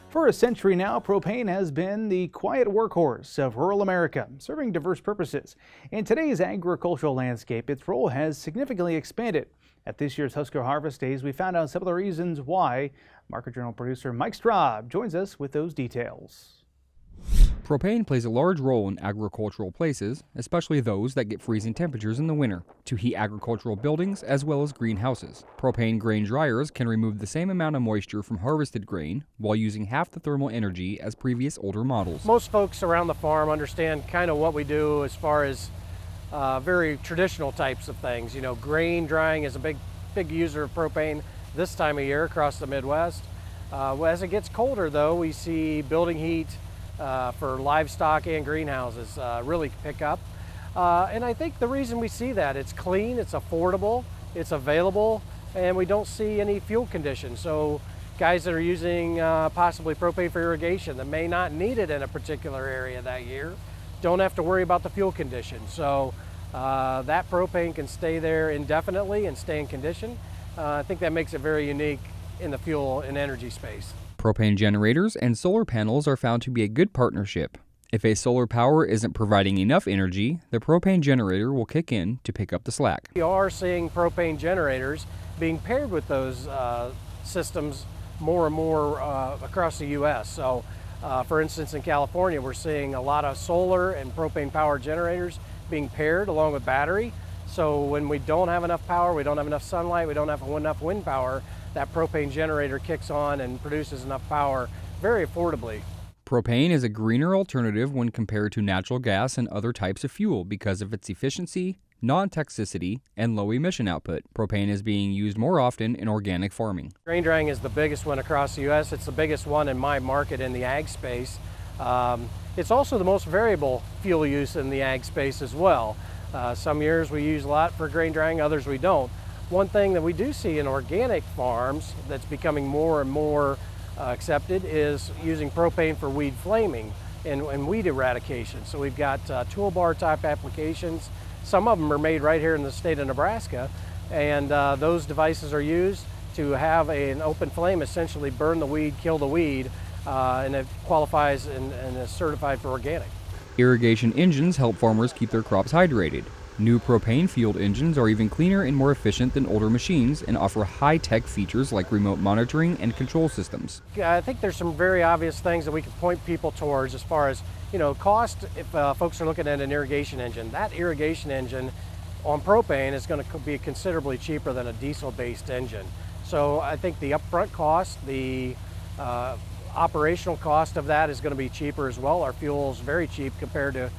For a century now, propane has been the quiet workhorse of rural America, serving diverse purposes. In today's agricultural landscape, its role has significantly expanded. At this year's Husker Harvest Days, we found out some of the reasons why. Market Journal producer Mike Straub joins us with those details. Propane plays a large role in agricultural places, especially those that get freezing temperatures in the winter, to heat agricultural buildings as well as greenhouses. Propane grain dryers can remove the same amount of moisture from harvested grain while using half the thermal energy as previous older models. Most folks around the farm understand kind of what we do as far as very traditional types of things. You know, grain drying is a big user of propane this time of year across the Midwest. As it gets colder though, we see building heat for livestock and greenhouses really pick up. And I think the reason we see that, it's clean, it's affordable, it's available, and we don't see any fuel conditions. So guys that are using possibly propane for irrigation that may not need it in a particular area that year don't have to worry about the fuel condition. So that propane can stay there indefinitely and stay in condition. I think that makes it very unique in the fuel and energy space. Propane generators and solar panels are found to be a good partnership. If a solar power isn't providing enough energy, the propane generator will kick in to pick up the slack. We are seeing propane generators being paired with those systems more and more across the U.S. So, for instance, in California, we're seeing a lot of solar and propane power generators being paired along with battery. So when we don't have enough power, we don't have enough sunlight, we don't have enough wind power, that propane generator kicks on and produces enough power very affordably. Propane is a greener alternative when compared to natural gas and other types of fuel because of its efficiency, non-toxicity, and low emission output. Propane is being used more often in organic farming. Grain drying is the biggest one across the U.S. It's the biggest one in my market in the ag space. It's also the most variable fuel use in the ag space as well. Some years we use a lot for grain drying, others we don't. One thing that we do see in organic farms that's becoming more and more accepted is using propane for weed flaming and weed eradication. So we've got toolbar type applications. Some of them are made right here in the state of Nebraska, and those devices are used to have an open flame essentially burn the weed, kill the weed, and it qualifies and is certified for organic. Irrigation engines help farmers keep their crops hydrated. New propane-fueled engines are even cleaner and more efficient than older machines and offer high-tech features like remote monitoring and control systems. I think there's some very obvious things that we can point people towards as far as, cost. If folks are looking at an irrigation engine, that irrigation engine on propane is going to be considerably cheaper than a diesel-based engine. So I think the upfront cost, the operational cost of that is going to be cheaper as well. Our fuel is very cheap compared to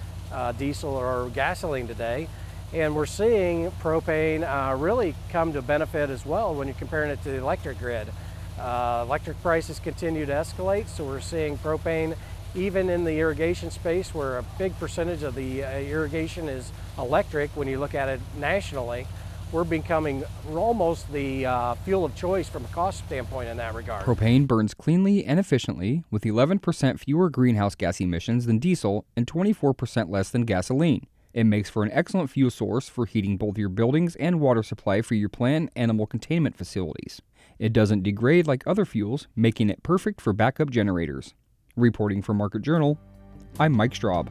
diesel or gasoline today. And we're seeing propane really come to benefit as well when you're comparing it to the electric grid. Electric prices continue to escalate, so we're seeing propane even in the irrigation space where a big percentage of the irrigation is electric. When you look at it nationally, we're becoming almost the fuel of choice from a cost standpoint in that regard. Propane burns cleanly and efficiently with 11% fewer greenhouse gas emissions than diesel and 24% less than gasoline. It makes for an excellent fuel source for heating both your buildings and water supply for your plant and animal containment facilities. It doesn't degrade like other fuels, making it perfect for backup generators. Reporting for Market Journal, I'm Mike Straub.